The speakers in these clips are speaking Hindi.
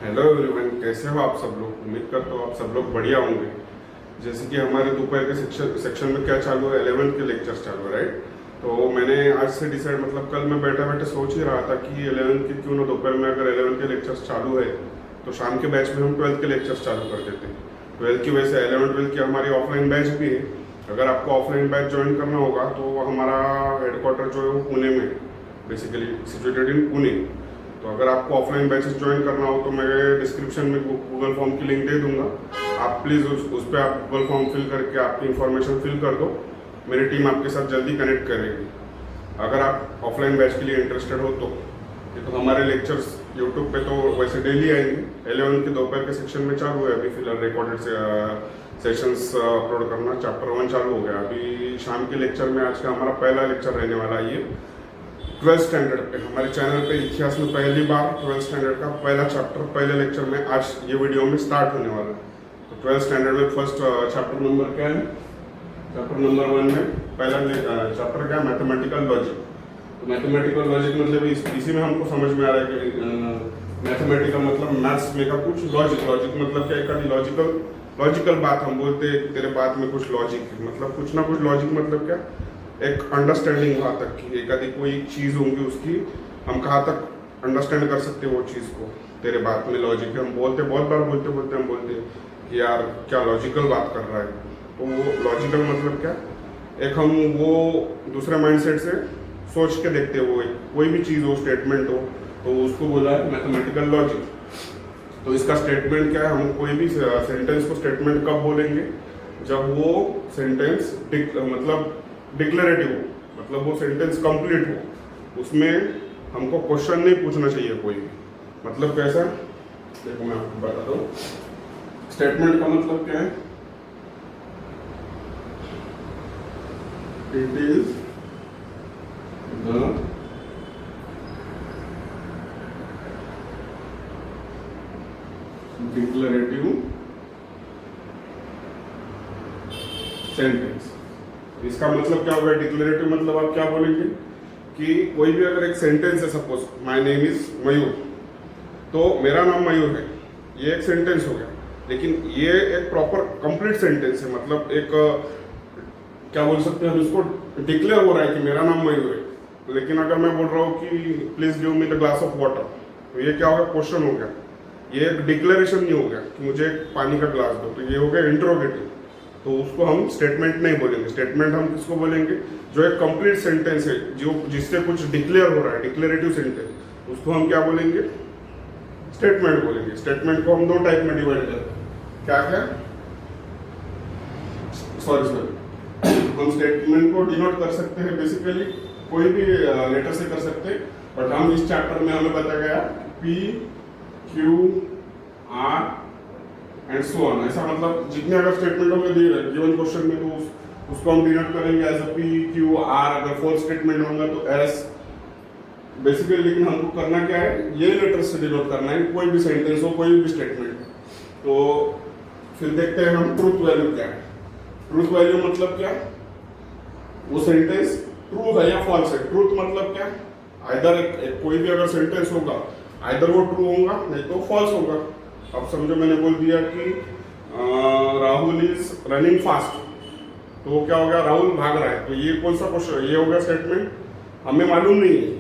हेलो एवरीवन, कैसे हो आप सब लोग। उम्मीद करता हूँ आप सब लोग बढ़िया होंगे। जैसे कि हमारे दोपहर के सेक्शन में क्या चालू है, 11th के लेक्चर्स चालू है, राइट। तो मैंने आज से डिसाइड, मतलब कल मैं बैठे बैठे सोच ही रहा था कि 11th के क्यों ना दोपहर में, अगर 11th के लेक्चर्स चालू है तो शाम के बैच में हम 12th के लेक्चर्स चालू कर देते हैं। 12th की वजह से 11th 12th की हमारी ऑफलाइन बैच भी है। अगर आपको ऑफलाइन बैच ज्वाइन करना होगा तो हमारा हेडक्वार्टर जो है वो पुणे में, बेसिकली सिचुएटेड इन पुणे। तो अगर आपको ऑफलाइन बैचेस ज्वाइन करना हो तो मैं डिस्क्रिप्शन में गूगल फॉर्म की लिंक दे दूंगा। आप प्लीज़ उस पर आप गूगल फॉर्म फिल करके आपकी इन्फॉर्मेशन फिल कर दो। मेरी टीम आपके साथ जल्दी कनेक्ट करेगी अगर आप ऑफलाइन बैच के लिए इंटरेस्टेड हो तो। हमारे लेक्चर्स यूट्यूब पे तो वैसे डेली आएंगे। 11 के दोपहर के सेक्शन में चालू है अभी फिलहाल रिकॉर्डेड सेशंस अपलोड करना। चैप्टर 1 चालू हो गया। अभी शाम के लेक्चर में आज का हमारा पहला लेक्चर रहने वाला है ये 12th स्टैंडर्ड पे। हमारे चैनल पे इतिहास में पहली बार 12th स्टैंडर्ड का पहला चैप्टर पहले लेक्चर में आज ये वीडियो में स्टार्ट होने वाला है। तो 12th स्टैंडर्ड में फर्स्ट चैप्टर नंबर क्या है, चैप्टर नंबर 1 में पहला चैप्टर क्या है, मैथमेटिकल लॉजिक। तो मैथमेटिकल लॉजिक मतलब इसी में हमको समझ में आ रहा है कि मैथमेटिकल मतलब मैथ्स में का कुछ लॉजिक। लॉजिक मतलब क्या, एक लॉजिकल बात हम बोलते हैं कि तेरे बात में कुछ लॉजिक है, मतलब कुछ ना कुछ लॉजिक मतलब क्या, एक अंडरस्टैंडिंग वहाँ तक की एक आदि कोई चीज़ होंगी उसकी हम कहाँ तक अंडरस्टैंड कर सकते हैं वो चीज़ को। तेरे बात में लॉजिक है, हम बोलते बहुत बार बोलते हम बोलते हैं कि यार क्या लॉजिकल बात कर रहा है। तो वो लॉजिकल मतलब क्या, एक हम वो दूसरे माइंडसेट से सोच के देखते हैं वो कोई भी चीज़ हो, स्टेटमेंट हो, तो उसको बोला है मैथमेटिकल लॉजिक। तो इसका स्टेटमेंट क्या है, हम कोई भी सेंटेंस को स्टेटमेंट कब बोलेंगे, जब वो सेंटेंस मतलब डिक्लेरेटिव हो, मतलब वो सेंटेंस कंप्लीट हो, उसमें हमको क्वेश्चन नहीं पूछना चाहिए कोई भी। मतलब कैसा, देखो मैं आपको बताता हूँ। स्टेटमेंट का मतलब क्या है, it is the declarative sentence. इसका मतलब क्या होगा, डिक्लेरेटिव मतलब आप क्या बोलेंगे कि कोई भी अगर एक सेंटेंस है, सपोज माय नेम इज मयूर, तो मेरा नाम मयूर है, ये एक सेंटेंस हो गया। लेकिन ये एक प्रॉपर कंप्लीट सेंटेंस है, मतलब एक क्या बोल सकते हैं हम इसको, डिक्लेयर हो रहा है कि मेरा नाम मयूर है। लेकिन अगर मैं बोल रहा हूँ कि please give me the glass of water, तो ये क्या होगा, क्वेश्चन हो गया। ये एक डिक्लेरेशन नहीं हो गया कि मुझे पानी का ग्लास दो, तो ये हो गया इंट्रोगेटिव। तो उसको हम स्टेटमेंट नहीं बोलेंगे। स्टेटमेंट हम किसको बोलेंगे, जो एक कंप्लीट सेंटेंस है, जो जिससे कुछ डिक्लेयर हो रहा है, डिक्लेरेटिव सेंटेंस, उसको हम क्या बोलेंगे, स्टेटमेंट बोलेंगे। स्टेटमेंट को हम दो टाइप में डिवाइड करते हैं, क्या क्या, सॉरी हम स्टेटमेंट को डिनोट कर सकते हैं बेसिकली कोई भी लेटर से कर सकते हैं, बट हम इस चैप्टर में हमें बताया गया P Q R and so on. ऐसा मतलब जितने अगर स्टेटमेंट होंगे गिवन क्वेश्चन में तो उसको हम डिनोट करेंगे as a P Q R। अगर फोर स्टेटमेंट होंगे तो S बेसिकली। लेकिन हमको करना क्या है, ये लेटर से डिनोट करना है, कोई भी सेंटेंस हो, कोई भी स्टेटमेंट। तो फिर देखते हैं हम ट्रूथ वैल्यू क्या है। ट्रूथ वैल्यू मतलब क्या, वो सेंटेंस ट्रू है या फॉल्स है। ट्रूथ मतलब क्या, आइदर कोई भी अगर सेंटेंस होगा, आइदर वो ट्रू होगा नहीं तो फॉल्स होगा। अब समझो मैंने बोल दिया कि राहुल इज रनिंग फास्ट, तो क्या हो गया, राहुल भाग रहा है। तो ये कौन सा क्वेश्चन, ये हो गया स्टेटमेंट, हमें मालूम नहीं है,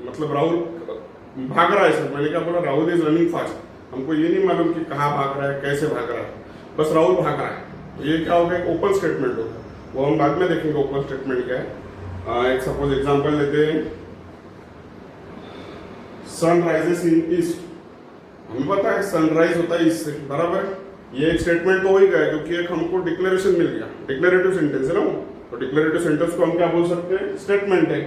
मतलब राहुल भाग रहा है सर, मैंने क्या बोला, राहुल इज रनिंग फास्ट। हमको ये नहीं मालूम कि कहाँ भाग रहा है, कैसे भाग रहा है, बस राहुल भाग रहा है। तो ये क्या हो गया, ओपन स्टेटमेंट होगा। वो हम बाद में देखेंगे ओपन स्टेटमेंट क्या है। एक सपोज एग्जांपल लेते हैं, सन राइजेस इन ईस्ट। हमें पता है सनराइज होता है ईस्ट से, बराबर। ये एक स्टेटमेंट तो हो ही गया क्योंकि एक हमको डिक्लेरेशन मिल गया, डिक्लेरेटिव सेंटेंस है ना वो। तो डिक्लेरेटिव सेंटेंस को हम क्या बोल सकते हैं, स्टेटमेंट है।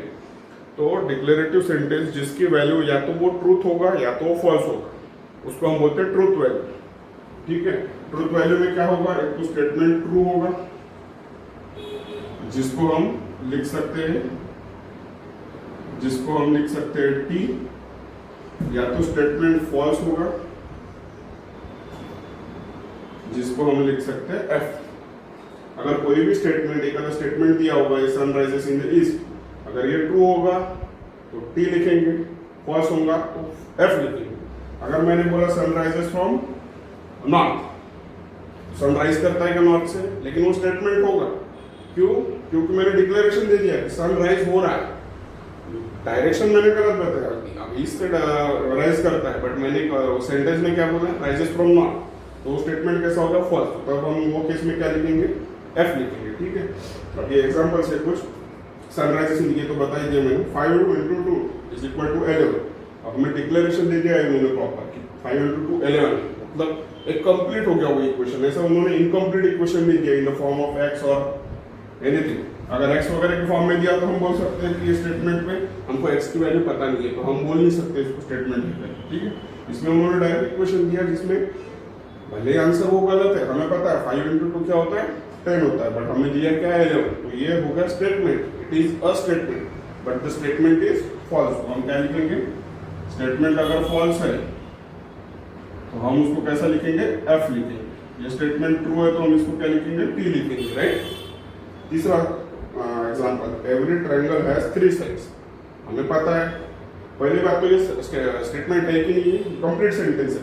तो डिक्लेरेटिव सेंटेंस जिसकी वैल्यू या तो वो ट्रूथ होगा या तो वो फॉल्स होगा, उसको हम बोलते हैं ट्रूथ वैल्यू। ठीक है, ट्रूथ वैल्यू में क्या होगा, एक तो स्टेटमेंट ट्रू होगा जिसको हम लिख सकते हैं T, या तो स्टेटमेंट फॉल्स होगा जिसको हम लिख सकते हैं F। अगर कोई भी स्टेटमेंट, एक अगर स्टेटमेंट दिया होगा sun rises in the east, अगर ये ट्रू होगा तो T लिखेंगे, फॉल्स होगा तो F लिखेंगे। अगर मैंने बोला सनराइजेस फ्रॉम नॉर्थ, सनराइज करता है क्या नॉर्थ से, लेकिन वो स्टेटमेंट होगा। क्यों? क्योंकि मैंने डिक्लेरेशन दे दिया कि सनराइज हो रहा है, डायरेक्शन मैंने गलत बताया, अब ईस्ट से राइज करता है, बट मैंने सेंटेंस में क्या बोला, राइजेस फ्रॉम नॉर्थ, तो वो स्टेटमेंट कैसा होगा, फॉल्स। तो तब हम वो केस में क्या लिखेंगे, एफ लिखेंगे, ठीक है। अब ये एग्जांपल से कुछ सनराइजेस लिखे तो बता ही दिया मैंने, 5 × 2 = 11। अब मैं डिक्लेरेशन दे दिया उन्होंने प्रॉपर कि 5 × 2 11, मतलब एक कंप्लीट हो गया वो इक्वेशन। ऐसा उन्होंने इनकम्प्लीट इक्वेशन नहीं दिया in the form of x और एनीथिंग। अगर एक्स वगैरह के फॉर्म में दिया तो हम बोल सकते हैं कि ये स्टेटमेंट में हमको एक्स की वैल्यू पता नहीं है, तो हम बोल नहीं सकते इसको स्टेटमेंट लिखकर, ठीक है। इसमें उन्होंने डायरेक्ट इक्वेशन दिया जिसमें भले आंसर वो गलत है, हमें पता है 5 × 2 क्या होता है, 10 होता है, बट हमें दिया क्या है 11, तो ये हो गया statement, it is a statement, but the statement is false. तो हम क्या लिखेंगे, स्टेटमेंट अगर फॉल्स है तो हम उसको कैसा लिखेंगे, एफ लिखेंगे। ये स्टेटमेंट ट्रू है तो हम इसको क्या लिखेंगे, टी लिखेंगे, राइट। तीसरा example, every triangle has 3 sides. हमें पता है, पहली बात तो ये स्टेटमेंट है कि नहीं, कंप्लीट सेंटेंस है,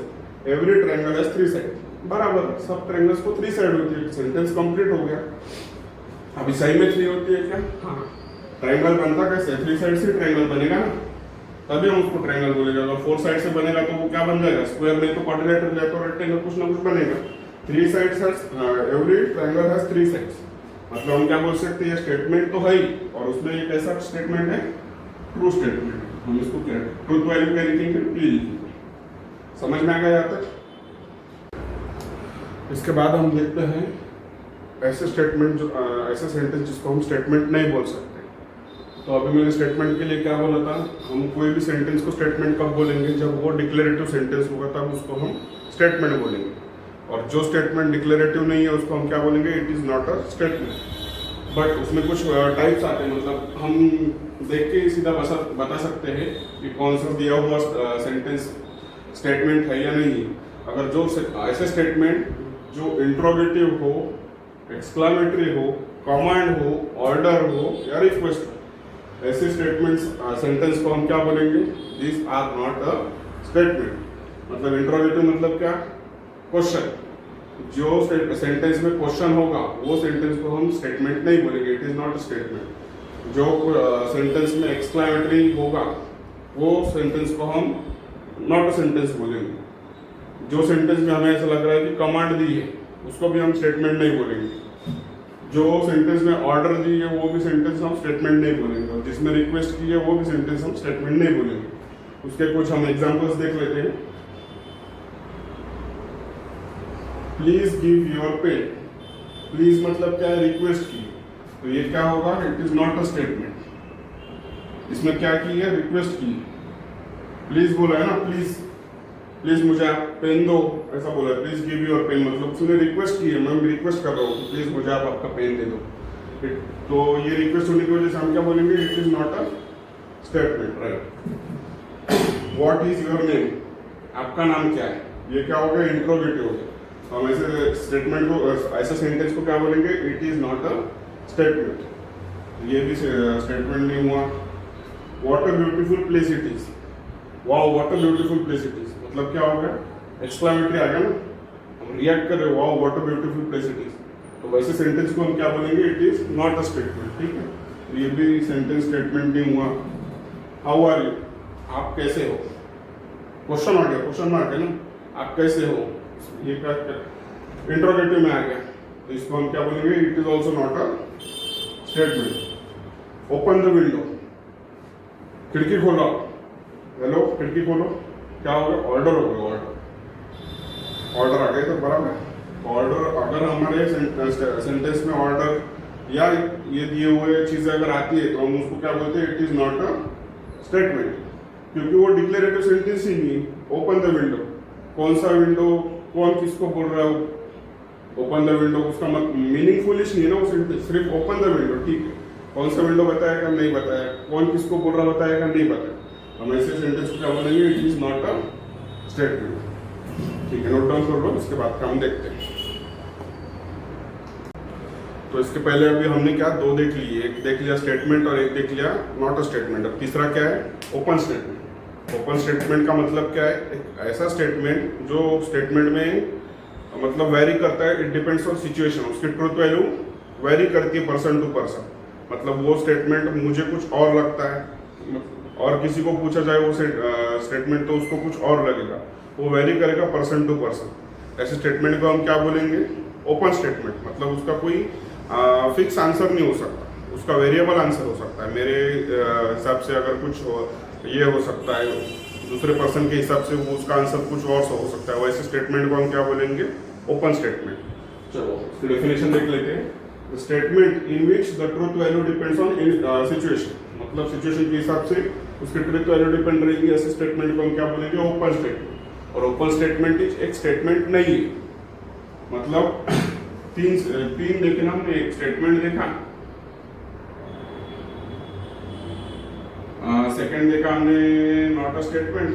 एवरी ट्रायंगल हैज 3 साइड, बराबर, सब ट्रायंगल्स को 3 साइड होती है, सेंटेंस कंप्लीट हो गया। अभी सही में 3 होती है क्या, हाँ, ट्रायंगल बनता कैसे, 3 साइड से ट्रायंगल बनेगा ना, तभी हम उसको ट्रायंगल बोलेंगे। अगर 4 साइड से बनेगा तो वो क्या बन जाएगा, स्क्वायर, नहीं तो क्वाड्रिलेटरल, या तो रेक्टेंगल, कुछ ना कुछ बनेगा। 3 sides, every triangle has 3 sides, मतलब हम क्या बोल सकते हैं, स्टेटमेंट तो है ही, और उसमें ये कैसा स्टेटमेंट है, ट्रू स्टेटमेंट। हम इसको क्या, ट्रूथ वैल्यू क्या लिखेंगे, टी लिखेंगे। समझ में आ गया यहाँ तक। इसके बाद हम देखते हैं ऐसे स्टेटमेंट जो ऐसे सेंटेंस जिसको हम स्टेटमेंट नहीं बोल सकते। तो अभी मैंने स्टेटमेंट के लिए क्या बोला था, हम कोई भी सेंटेंस को स्टेटमेंट कब बोलेंगे, जब वो डिक्लेरेटिव सेंटेंस होगा तब उसको हम स्टेटमेंट बोलेंगे, और जो स्टेटमेंट डिक्लेरेटिव नहीं है उसको हम क्या बोलेंगे, it is not a statement. But उसमें कुछ टाइप्स आते हैं, मतलब हम देख के सीधा बता सकते हैं कि कौन सा दिया हुआ सेंटेंस स्टेटमेंट है या नहीं। अगर जो ऐसे स्टेटमेंट जो इंट्रोगेटिव हो, एक्सक्लामेटरी हो, कमांड हो, ऑर्डर हो या रिक्वेस्ट हो, ऐसे स्टेटमेंट्स सेंटेंस को हम क्या बोलेंगे, this are not a statement. मतलब इंट्रोगेटिव मतलब क्या, क्वेश्चन, जो सेंटेंस में क्वेश्चन होगा वो सेंटेंस को हम स्टेटमेंट नहीं बोलेंगे, it is not a statement. जो सेंटेंस में एक्सक्लामेटरी होगा वो सेंटेंस को हम नॉट अ सेंटेंस बोलेंगे। जो सेंटेंस में हमें ऐसा लग रहा है कि कमांड दी है उसको भी हम स्टेटमेंट नहीं बोलेंगे। जो सेंटेंस में ऑर्डर दी है वो भी सेंटेंस हम स्टेटमेंट नहीं बोलेंगे, और जिसमें रिक्वेस्ट की है वो भी सेंटेंस हम स्टेटमेंट नहीं बोलेंगे। उसके कुछ हम एग्जांपल्स देख लेते हैं। Please give your pen, please मतलब क्या है, रिक्वेस्ट की, तो ये क्या होगा, it is not a statement. इसमें क्या की है, रिक्वेस्ट की, प्लीज बोला है ना, प्लीज प्लीज मुझे आप पेन दो, ऐसा बोला, प्लीज गिव योर पेन, मतलब उसने रिक्वेस्ट की है, मैं रिक्वेस्ट कर रहा हूँ प्लीज मुझे आप आपका पेन दे दो। तो ये रिक्वेस्ट होने की वजह से हम क्या बोलेंगे, it is not a statement, right. What is your name, आपका नाम क्या है, ये क्या हो गया, इंट्रोगेटिव हो गया। हम ऐसे स्टेटमेंट को, ऐसे सेंटेंस को क्या बोलेंगे, it is not a statement. ये भी स्टेटमेंट नहीं हुआ। What a beautiful place it is, wow what a beautiful place it is, मतलब क्या हो गया, एक्सक्लामेटरी आ गया ना, हम रिएक्ट कर रहे हो, wow what a beautiful place it is. तो वैसे सेंटेंस को हम क्या बोलेंगे, it is not a statement, ठीक है। तो ये भी सेंटेंस स्टेटमेंट नहीं हुआ। हाउ आर यू, आप कैसे हो, क्वेश्चन आ गया, क्वेश्चन मार्क है ना, आप कैसे हो, ये क्या इंट्रोगेटिव में आ गया, तो इसको हम क्या बोलेंगे, it is also not a statement. Open the window, खिड़की खोलो, हेलो खिड़की खोलो, क्या हो गया, ऑर्डर हो गया, ऑर्डर आ गया, तो बराबर ऑर्डर। अगर हमारे सेंटेंस में ऑर्डर या ये दिए हुए चीजें अगर आती है तो हम उसको क्या बोलते हैं, it is not a statement, क्योंकि वो डिक्लेरेटिव सेंटेंस ही नहीं। ओपन द विंडो, कौन सा विंडो, कौन किसको बोल रहा है, ओपन द विंडो उसका मीनिंगफुलिश नहीं है ना वो सेंटेंस, सिर्फ ओपन द विंडो, ठीक है। कौन सा विंडो बताएगा, नहीं बताया, कौन किसको बोल रहा बताएगा, नहीं बताया। हम ऐसे सेंटेंस को क्या बोलेंगे, it is not a statement, ठीक है। नोट डाउन कर लो, इसके बाद का हम देखते हैं। तो इसके पहले अभी हमने क्या, दो देख लिए, एक देख लिया स्टेटमेंट और एक देख लिया नॉट अ स्टेटमेंट। अब तीसरा क्या है, ओपन स्टेटमेंट। ओपन स्टेटमेंट का मतलब क्या है? एक ऐसा स्टेटमेंट जो स्टेटमेंट में मतलब वेरी करता है, इट डिपेंड्स ऑन सिचुएशन, उसकी ट्रूथ वैल्यू वेरी करती है पर्सन टू पर्सन। मतलब वो स्टेटमेंट मुझे कुछ और लगता है और किसी को पूछा जाए वो स्टेटमेंट तो उसको कुछ और लगेगा, वो वेरी करेगा पर्सन टू पर्सन। ऐसे स्टेटमेंट को हम क्या बोलेंगे? Open statement. मतलब उसका कोई फिक्स आंसर नहीं हो सकता, उसका वेरिएबल आंसर हो सकता है। मेरे हिसाब से अगर कुछ ये हो सकता है, दूसरे पर्सन के हिसाब से वो उसका आंसर कुछ और हो सकता है, वैसे स्टेटमेंट को हम क्या बोलेंगे? Open statement. चलो इसकी डेफिनेशन देख लेते हैं। Statement in which the truth value depends on situation, मतलब सिचुएशन के हिसाब से उसकी ट्रूथ वैल्यू डिपेंड रहेगी, ऐसे स्टेटमेंट को हम क्या बोलेंगे? Open statement. और ओपन स्टेटमेंट एक स्टेटमेंट नहीं है। मतलब तीन देखे ना हमने, एक स्टेटमेंट देखा, सेकंड देखा हमने नॉट अ स्टेटमेंट,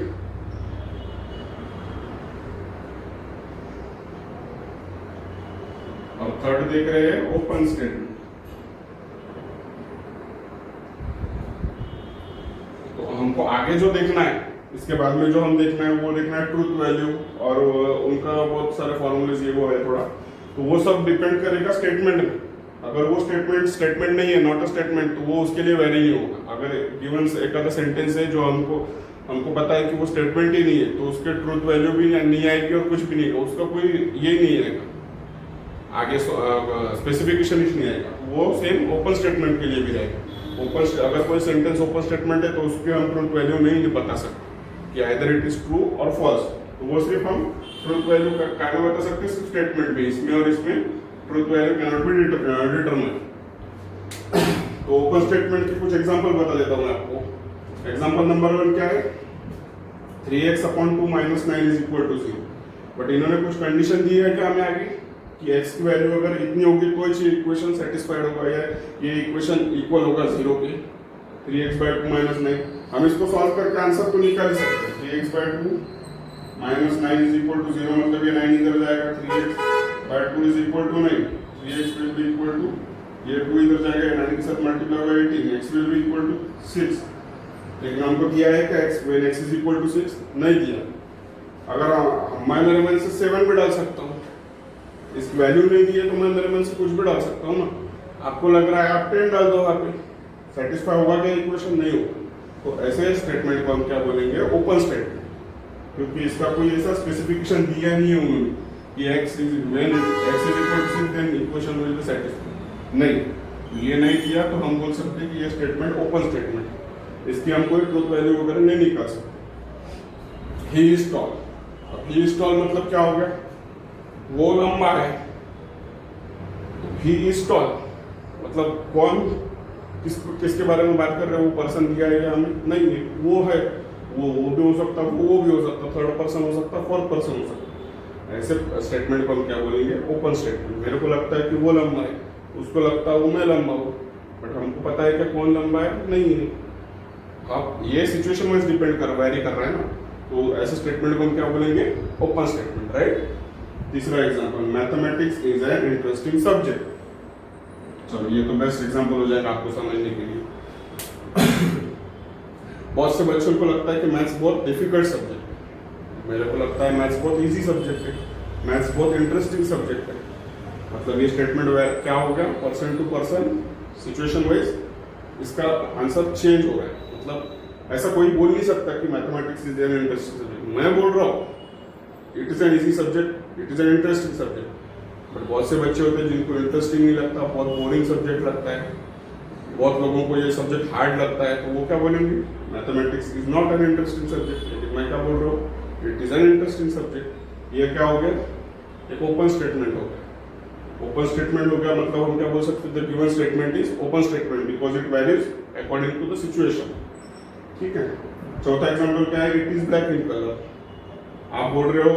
और थर्ड देख रहे हैं ओपन स्टेटमेंट। तो हमको आगे जो देखना है, इसके बाद में जो हम देखना है वो देखना है ट्रूथ वैल्यू, और उनका बहुत सारे फॉर्मूलेज ये वो है थोड़ा, तो वो सब डिपेंड करेगा स्टेटमेंट में। अगर वो स्टेटमेंट नहीं है, नॉट अ स्टेटमेंट, तो वो उसके लिए वैरी नहीं होगा। अगर गिवन एक आधा सेंटेंस है जो हमको पता है कि वो स्टेटमेंट ही नहीं है, तो उसके ट्रूथ वैल्यू भी नहीं आएगी और कुछ भी नहीं होगा, उसका कोई ये नहीं आएगा, आगे स्पेसिफिकेशन ही नहीं आएगा। वो सेम ओपन स्टेटमेंट के लिए भी रहेगा। अगर कोई सेंटेंस ओपन स्टेटमेंट है तो उसके हम ट्रूथ वैल्यू नहीं बता सकते कि आइदर इट इज ट्रू और फॉल्स, तो वो सिर्फ हम ट्रूथ वैल्यू का बता सकते हैं स्टेटमेंट में, इसमें और इसमें truth value cannot be determine. तो ओपन स्टेटमेंट के कुछ एग्जांपल बता देता हूं मैं आपको। एग्जांपल नंबर 1 क्या है? 3x/2 - 9 = 0। बट इन्होंने कुछ कंडीशन दी है क्या हमें आगे कि x की वैल्यू अगर इतनी होगी तो ये इक्वेशन सेटिस्फाइड होगा, या ये इक्वेशन इक्वल होगा 0 के। 3x/2 - 9, हम इसको सॉल्व करके आंसर तो निकाल सकते हैं। 3x/2 - 9 = 0, मतलब ये 9 इधर जाएगा, 3x/2 = 9, 3x will be equal to, ये 2 इधर जाएगा, 9 के साथ मल्टीप्लाई होगा 18, x will be equal to 6। लेकिन हमको दिया है कि x when x is equal to 6 नहीं दिया। अगर मैं मेरे मन से 7 भी डाल सकता हूँ, इसकी वैल्यू नहीं दी है तो मैं मेरे मन से कुछ भी डाल सकता हूँ ना। आपको लग रहा है आप 10 डाल दो, वहाँ पे सेटिस्फाई होगा क्या इक्वेशन? नहीं होगा। तो ऐसे स्टेटमेंट को हम क्या बोलेंगे? ओपन स्टेटमेंट, क्योंकि इसका कोई ऐसा स्पेसिफिकेशन दिया नहीं है उन्होंने कि x is equal to 6 then equation will be satisfied. नहीं, ये नहीं दिया तो हम बोल सकते हैं कि ये स्टेटमेंट ओपन स्टेटमेंट है, इसकी हम कोई ट्रूथ वैल्यू वगैरह नहीं निकाल सकते। ही इज टॉल, अब ही इज टॉल मतलब क्या हो गया? वो लंबा है। ही इज टॉल मतलब कौन किसके बारे में बात कर रहे हैं? वो पर्सन दिया है या हमें? नहीं है, वो है, वो भी हो सकता, वो भी हो सकता, थर्ड पर्सन हो सकता, फोर्थ पर्सन हो सकता। ऐसे स्टेटमेंट को हम क्या बोलेंगे? Open statement. मेरे को लगता है कि वो लंबा है, उसको लगता है वो मैं लंबा हूँ, बट हमको पता है कि कौन लंबा है नहीं है। अब ये सिचुएशन वाइज डिपेंड वेरी कर रहा है ना, तो ऐसे स्टेटमेंट को हम क्या बोलेंगे? Open statement, right. तीसरा example, mathematics is an interesting subject. चलो ये तो बेस्ट एग्जांपल हो जाएगा आपको समझने के लिए। बहुत से बच्चों को लगता है कि मैथ्स बहुत डिफिकल्ट सब्जेक्ट है, मेरे को लगता है मैथ्स बहुत इजी सब्जेक्ट है, मैथ्स बहुत इंटरेस्टिंग सब्जेक्ट है। मतलब ये स्टेटमेंट क्या हो गया? Person to person situation wise इसका आंसर चेंज हो रहा है। मतलब ऐसा कोई बोल नहीं सकता कि mathematics is an interesting subject. मैं बोल रहा हूँ it is an easy subject, it is an interesting subject, but बहुत से बच्चे होते हैं जिनको इंटरेस्टिंग नहीं लगता, बहुत बोरिंग सब्जेक्ट लगता है, बहुत लोगों को ये सब्जेक्ट हार्ड लगता है, तो वो क्या बोलेंगे? Mathematics is not an interesting subject. लेकिन मैं क्या बोल रहा हूँ? It is an interesting subject. ये क्या हो गया? एक ओपन स्टेटमेंट हो गया। ओपन स्टेटमेंट हो गया मतलब हम क्या बोल सकते हैं? The given statement is open statement because it varies according to the situation. ठीक है। चौथा एग्जांपल क्या है? It is black in colour. आप बोल रहे हो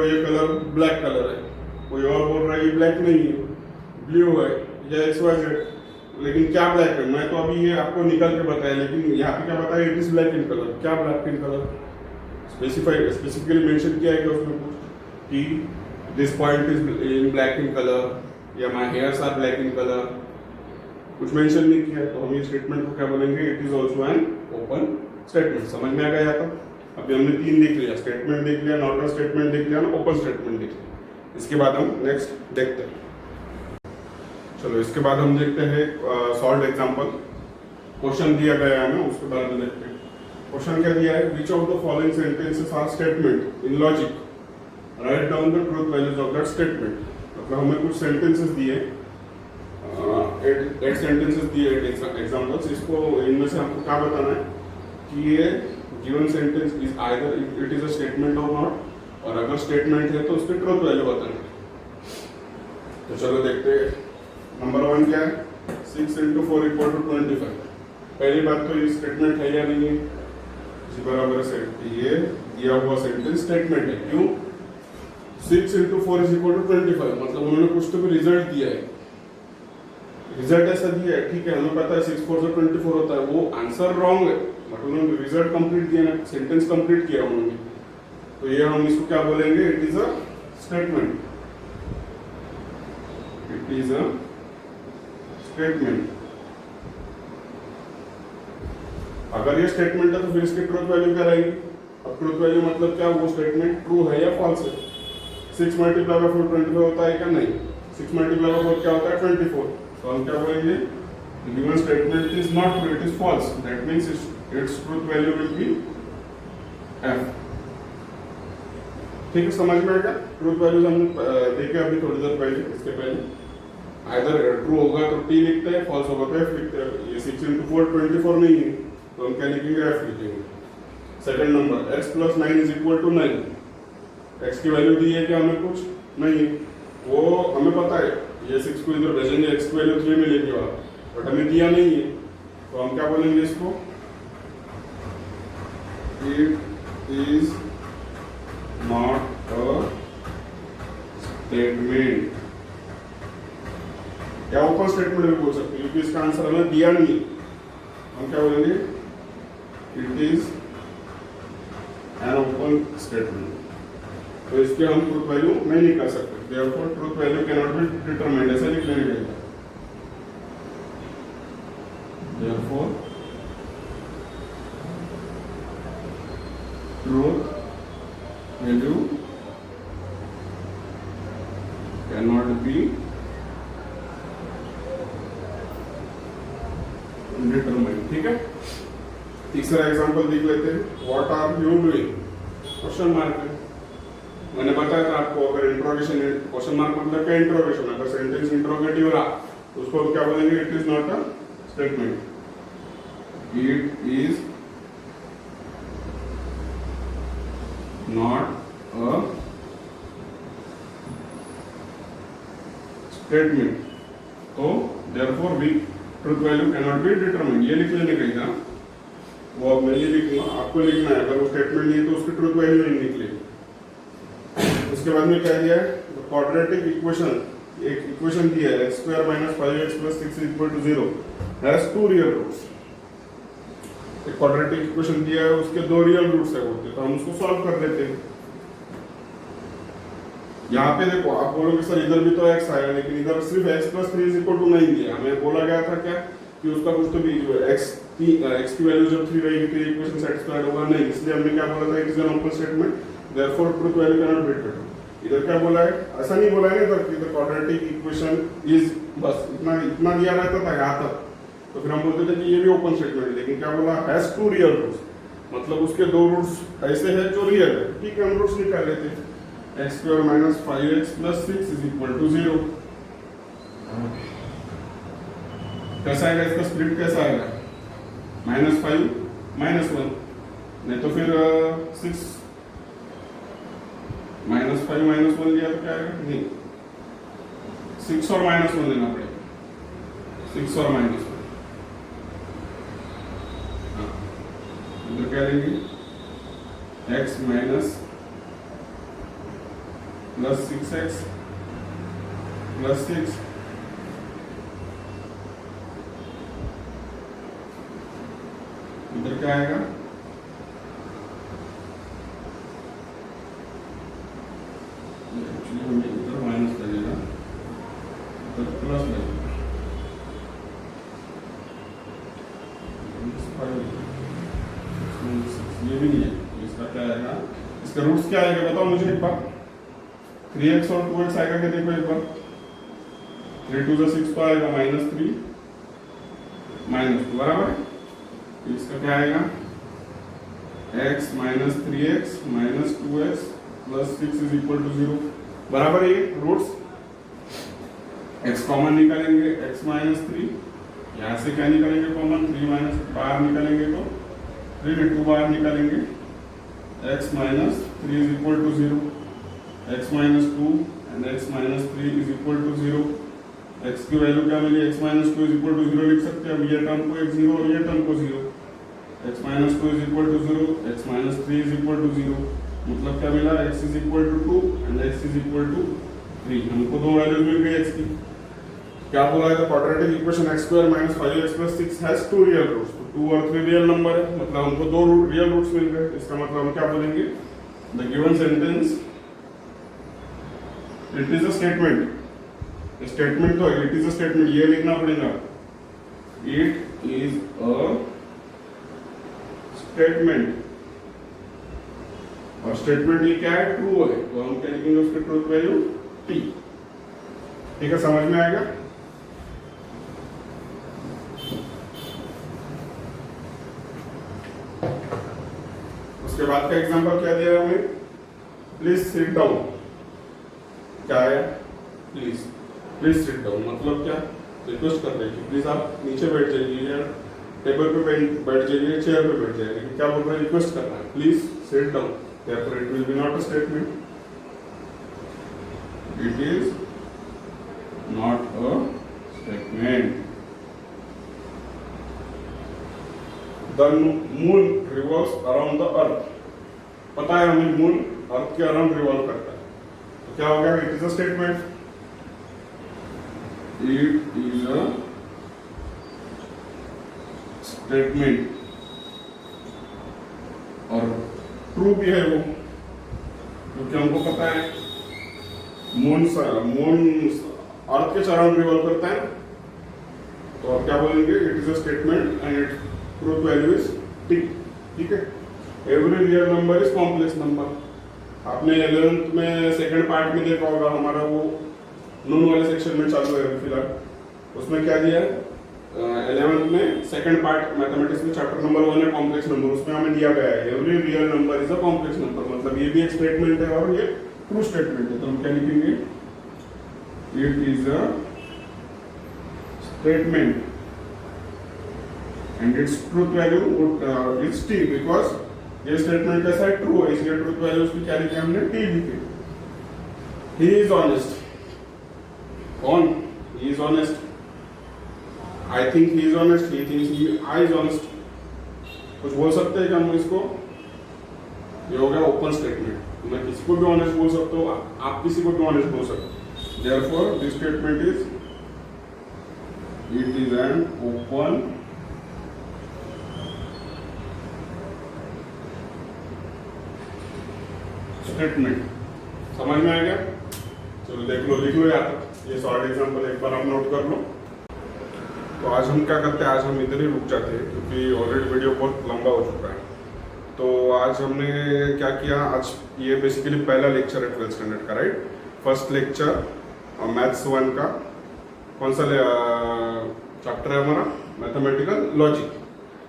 ये कलर ब्लैक कलर है, कोई और बोल रहा है ये ब्लैक नहीं है, ब्लू है या XYZ, लेकिन क्या ब्लैक है? मैं तो अभी ये आपको निकल के बताया, लेकिन यहाँ पे क्या बताया? It is black in colour. क्या black in colour? Specifically mention किया है कि उसमें कुछ कि this point is in black in colour, या my hairs are black in colour, कुछ मेंशन नहीं किया, तो हम ये स्टेटमेंट को क्या बोलेंगे, it is also an open statement. समझ में आ गया था? अभी हमने 3 देख लिया, स्टेटमेंट देख लिया, नॉट अ स्टेटमेंट देख लिया, ओपन स्टेटमेंट देख लिया। इसके बाद हम नेक्स्ट देखते हैं। चलो इसके बाद हम देखते हैं सॉल्व एग्जांपल। क्वेश्चन दिया गया है हमें, उसके बाद में देखते हैं। क्वेश्चन क्या दिया है, which of the following sentences are statement in logic, write down the truth values of that statement. मतलब हमें कुछ सेंटेंसेस दिए, 8 सेंटेंसेस दिए, 8 एग्जांपल्स। इसको इनमें से हमको क्या बताना है कि ये given sentence is either it is a statement और नॉट, और अगर स्टेटमेंट है तो उसकी ट्रूथ वैल्यू बताना है। तो चलो देखते हैं। नंबर 1 क्या है, 6 × 4 = 25। पहली बात तो ये स्टेटमेंट है या नहीं है, इसी बराबर से ये दिया हुआ सेंटेंस स्टेटमेंट है। क्यों? 6 × 4 = 25, मतलब उन्होंने कुछ तो भी रिजल्ट दिया है, रिजल्ट ऐसा दिया है, ठीक है, हमें पता है 6 × 4 = 24 होता है, वो आंसर रॉन्ग है, बट उन्होंने रिजल्ट कंप्लीट किया ना, सेंटेंस कंप्लीट किया उन्होंने, तो ये हम इसको क्या बोलेंगे, it is a statement, it is a statement. अगर ये स्टेटमेंट है तो फिर इसकी ट्रूथ वैल्यू क्या रहेगी? अब ट्रूथ वैल्यू मतलब क्या, वो स्टेटमेंट ट्रू है या फॉल्स है। 6 × 4 = 24 होता है क्या? नहीं। 6 × 4 क्या होता है? 24। तो हम क्या बोलेंगे, given statement is not true, it is false, that means its truth value will be f। ठीक है, समझ में आएगा? ट्रूथ वैल्यूज हम देखे अभी थोड़ी देर पहले, इसके पहले आइदर ट्रू होगा तो t लिखते हैं, फॉल्स होगा तो f लिखते हैं। ये 6 × 4 24 नहीं है, तो हम क्या लिखेंगे, f लिखेंगे। Second number, x + 9 = 9। x की वैल्यू दी है क्या हमें? कुछ नहीं है, वो हमें पता है, ये 6 को इधर भेजेंगे, x की वैल्यू 3 मिलेगी वहां, बट हमें दिया नहीं है, तो हम क्या बोलेंगे इसको, it is not a statement, या ओपन स्टेटमेंट भी बोल सकते हैं, क्योंकि इसका आंसर हमें दिया नहीं। हम क्या बोलेंगे, it is an open statement. तो इसके हम ट्रूथ वैल्यू नहीं निकाल सकते, therefore truth value can not be determined, ऐसा लिख लेंगे। Therefore truth value can not be determined. ठीक है, तीसरा एग्जांपल देख लेते हैं। What are you doing? Question mark है। मैंने बताया था आपको, अगर इंट्रोगेशन, क्वेश्चन मार्क मतलब क्या, इंट्रोगेशन, अगर सेंटेंस इंट्रोगेटिव रहा तो उसको क्या बोलेंगे, it is not a statement, it is not a statement. तो therefore we truth value can not be determined, ये लिख लेने का ना, वो अब मैं ये लिखूंगा, आपको लिखना है, अगर वो स्टेटमेंट नहीं है तो उसकी ट्रूथ वैल्यू नहीं निकलेगी। उसके बाद में क्या दिया है, क्वाड्रेटिक इक्वेशन, एक इक्वेशन दिया है, x² - 5x + 6 = 0 has 2 real roots. एक क्वाड्रेटिक इक्वेशन दिया है, उसके 2 रियल रूट्स है होते, तो हम उसको सॉल्व कर लेते हैं। यहाँ पे देखो, आप बोलोगे सर इधर भी तो x आया, लेकिन इधर सिर्फ x + 3 = 9 दिया, हमें बोला गया था क्या कि उसका कुछ तो भी x की वैल्यू जब 3 रहेगी तो इक्वेशन सेटिस्फाइड होगा नहीं, इसलिए हमने क्या बोला था, it is an open statement, therefore truth value can not be determined. इधर क्या बोला है, ऐसा नहीं बोला है ना कि द क्वाड्रेटिक इक्वेशन इज, बस इतना दिया रहता था यहाँ तक, तो फिर हम बोलते थे कि ये भी ओपन स्टेटमेंट है। लेकिन क्या बोला, हैज 2 रियल रूट्स, मतलब उसके 2 रूट्स ऐसे हैं जो रियल है। ठीक है, हम रूट्स निकाल लेते हैं। x² - 5x + 6 = 0। कैसा आएगा इसका स्प्लिट, कैसा आएगा, -5 -1, नहीं तो फिर 6 -5 -1 लिया तो क्या आएगा, नहीं 6 और -1 लेना पड़ेगा, 6 और -1। हाँ, इधर क्या लेंगे, x - +6x + 6, इधर क्या आएगा, एक्चुअली हमें इधर माइनस लगेगा, ये भी नहीं है, इसका क्या आएगा, इसका रूट्स क्या आएगा बताओ मुझे एक बार। 3x और 2x आएगा क्या, देखो एक बार। 3 to the 6 तो आएगा -3 -2 बराबर है। इसका क्या आएगा, x - 3x - 2x + 6 = 0 बराबर है। ये रूट्स x कॉमन निकालेंगे, x - 3, यहाँ से क्या निकालेंगे कॉमन, 3 - बाहर निकालेंगे तो 3 में 2 बाहर निकालेंगे, x - 3 = 0, x - 2 and x - 3 = 0। x की वैल्यू क्या मिली, x - 2 = 0 लिख सकते हैं। अब ये टर्म को 0 और ये टर्म को 0, x - 2 = 0, x - 3 = 0, मतलब क्या मिला, x = 2 and x = 3। हमको दो वैल्यूज मिल गई x की। क्या बोला है, quadratic equation x² - 5x + 6 has 2 real roots. तो 2 और 3 रियल नंबर है, मतलब हमको दो रियल रूट्स मिल गए। इसका मतलब हम क्या बोलेंगे, the given sentence it is a statement. Statement तो इट इज अ स्टेटमेंट, ये लिखना पड़ेगा, इट इज अ स्टेटमेंट। और स्टेटमेंट ये क्या है, ट्रू है, तो हम क्या लिखेंगे उसकी ट्रूथ वैल्यू t। ठीक है, समझ में आएगा। उसके बाद का एग्जांपल क्या दिया है हमें, प्लीज सिट डाउन। क्या है, प्लीज सिट डाउन, मतलब क्या, रिक्वेस्ट कर रहे हैं प्लीज आप नीचे बैठ जाइए या टेबल पे बैठ जाइए, चेयर पे बैठ जाइए। लेकिन क्या बोल रहा है, रिक्वेस्ट कर रहा है, please sit down. Therefore it will be not a statement, it is not a statement। The moon revolves around the earth। पता है हमें मून अर्थ के अराउंड रिवॉल्व करता है, तो क्या हो गया, it is a statement, it is a statement. और ट्रू भी है वो, क्योंकि हमको पता है मून अर्थ के अराउंड रिवॉल्व करता है। तो आप क्या बोलेंगे, it is a statement and it truth value is t। ठीक है, every real number is complex number. आपने 11th में सेकंड पार्ट में देखा होगा, हमारा वो नून वाले सेक्शन में चालू है अभी फिलहाल। उसमें क्या दिया है, 11th में सेकंड पार्ट मैथमेटिक्स में चैप्टर नंबर 1 है कॉम्प्लेक्स नंबर, उसमें हमें दिया गया है every real number is a complex number. मतलब ये भी एक स्टेटमेंट है और ये ट्रू स्टेटमेंट है। तो हम क्या लिखेंगे, it is a statement and it's truth value is t, because ये स्टेटमेंट कैसा है, ट्रू है, इसलिए ट्रूथ वैल्यू उसकी क्या लिखी हमने, t लिखी। ही इज ऑनेस्ट, कौन, he is honest, I think he is honest, he thinks I is honest. कुछ बोल सकते हैं क्या हम इसको, ये हो गया ओपन स्टेटमेंट। मैं किसी को भी ऑनेस्ट बोल सकता हूँ, आप किसी को भी ऑनेस्ट बोल सकते हो। Therefore this statement is, it is an open statement. समझ में आ गया, चलो देख लो, लिख लो यार, ये शॉर्ट एग्जांपल एक बार आप नोट कर लो। तो आज हम क्या करते हैं, आज हम इधर ही रुक जाते हैं क्योंकि ऑलरेडी वीडियो बहुत लंबा हो चुका है। तो आज हमने क्या किया, आज ये बेसिकली पहला लेक्चर है 12th स्टैंडर्ड का, राइट। फर्स्ट लेक्चर मैथ्स 1 का कौन सा चैप्टर है हमारा, मैथमेटिकल लॉजिक।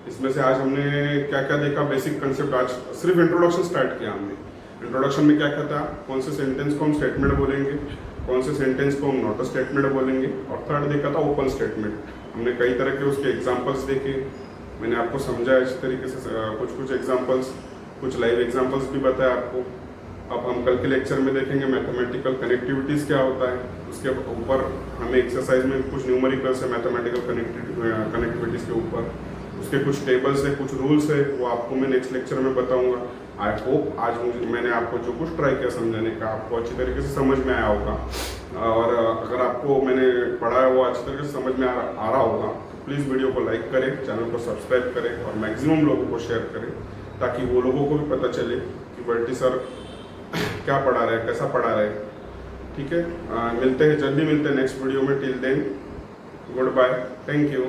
इसमें से आज हमने क्या क्या देखा, बेसिक कंसेप्ट। आज सिर्फ इंट्रोडक्शन स्टार्ट किया हमने। इंट्रोडक्शन में क्या कहता है, कौन से सेंटेंस को हम स्टेटमेंट बोलेंगे, कौन से सेंटेंस को हम नॉट अ स्टेटमेंट बोलेंगे। और थर्ड देखा था ओपन स्टेटमेंट। हमने कई तरह के उसके एग्जांपल्स देखे, मैंने आपको समझाया इस तरीके से, कुछ एग्जांपल्स, कुछ लाइव एग्जांपल्स भी बताया आपको। अब हम कल के लेक्चर में देखेंगे मैथमेटिकल कनेक्टिविटीज़ क्या होता है, उसके ऊपर हमें एक्सरसाइज में कुछ न्यूमेरिकल्स है मैथमेटिकल कनेक्टिविटीज़ के ऊपर, उसके कुछ टेबल्स है, कुछ रूल्स है, वो आपको मैं नेक्स्ट लेक्चर में बताऊंगा। आई होप आज मैंने आपको जो कुछ ट्राई किया समझाने का, आपको अच्छी तरीके से समझ में आया होगा। और अगर आपको मैंने पढ़ाया वो अच्छी तरीके से समझ में आ रहा होगा तो प्लीज़ वीडियो को लाइक करें, चैनल को सब्सक्राइब करें और मैक्सिमम लोगों को शेयर करें, ताकि वो लोगों को भी पता चले कि बल्टी सर क्या पढ़ा रहे हैं, कैसा पढ़ा रहे हैं। ठीक है, मिलते हैं, जल्दी मिलते हैं नेक्स्ट वीडियो में। Till then good bye, thank you.